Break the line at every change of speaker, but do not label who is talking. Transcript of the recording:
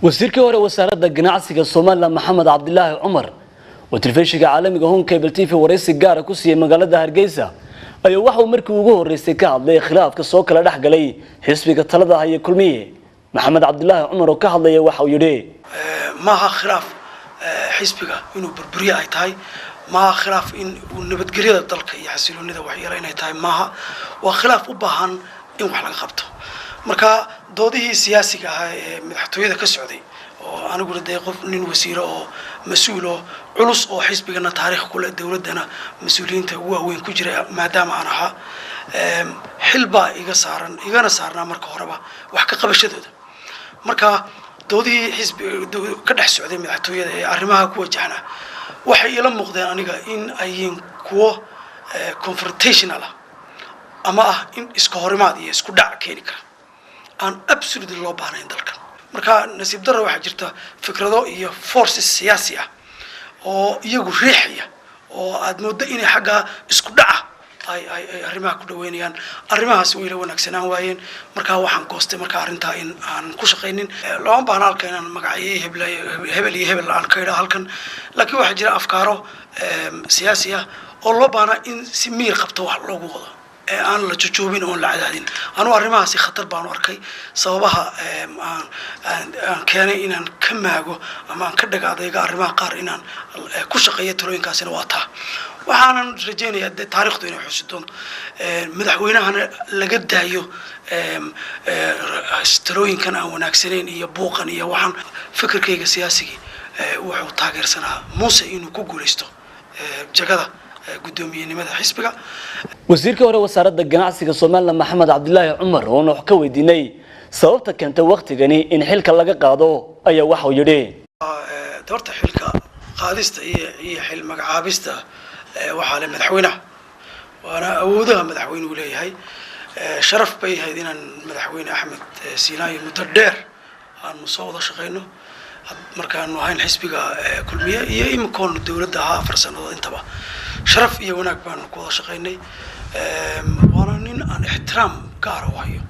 wasiirkii hore wasaaradda ganacsiga Soomaaliland Maxamed Cabdilaahi Cumar oo telefishinka caalamiga Home Cable TV wareysi gaar ah ku siiyay magaalada Hargeysa ayaa waxa uu markii ugu horeysay ka hadlay khilaafka soo kala dhaxgalay xisbiga talada haya kulmiye Maxamed Cabdilaahi Cumar oo ka hadlay waxa uu yiri
maaha khilaaf xisbiga inuu burburiyo ay tahay maaha khilaaf in uu nabadgelyada dalka iyo xasiloonida wax yeelanay tahay maaha waa khilaaf u baahan in wax laga qabto marka doodihii siyaasiga ah ee madaxtooyada ka socday oo anigu leeyahay qof nin wasiir oo mas'uul oo culus oo xisbigana taariikh kule dawladana mas'uuliyiinta ugu weyn ku jira maadaama aan ahaa xilba igana saarna marka horeba wax ka qabashadooda marka doodihii xisbiga ka dhex socday madaxtooyada ee arrimaha ku wajahna waxay ila muuqdeen aniga in ay kuwa confrontational ama in iska horimaad iyo isku dhac keeni kara aan absolutely loo baahnayn dalka marka nasiib darro waxa jirta fikrado iyo forces siyaasi ah oo iyagu riixaya oo aad moodo inay xagga isku dhaca ay arrimaha ku dhaweynayaan arrimahaas way la wanaagsanaan waayeen marka waxaan goostay marka arinta in aan ku shaqeynin loo baahnaa halka inaan magaciyo hebel aan ka iraahdo halkan laakiin waxa jira afkaaro siyaasi ah oo loo baahnaa in si miir qabto wax loogu wado aan la jojoobin oo la cadaadin anu arrimahaasi khatar baan u arkay sababaha aan keenay inaan ka maago ama aan ka dhagaadayga arrimaha qaar inaan ku shaqeeyo talooyinkaasina waa taa waxaan rajaynayaa taariikhdu inay xusi doonto madaxweynahana laga daayo talooyinkan aan wanaagsanayn iyo buuqan iyo waxaan fikirkayga siyaasiga wuxuu taageersanaa muuse inuu ku guuleysto jagada gudoomiyenimada xisbiga
wasiirkii hore wasaaradda ganacsiga Soomaaliland Maxamed Cabdilaahi Cumar oo wax ka weydiinay sababta keentay waqtigani in xilka laga qaado ayaa waxa uu yiri
doorta xilka qaadista iyo xil magacaabista waxa la madaxweynaha waana awoodaha madaxweynuhu leeyahay sharaf bay ahayd inaan madaxweyne Axmed Siinaayo muddo dheer aan soo wada shaqeyno markaan ahayn xisbiga kulmiye iyo imkoon dawladda ha farsanadood intaba sharaf iyo wanaag baan ku wada shaqeynay waana nin aan ixtiraam gaar ah u hayo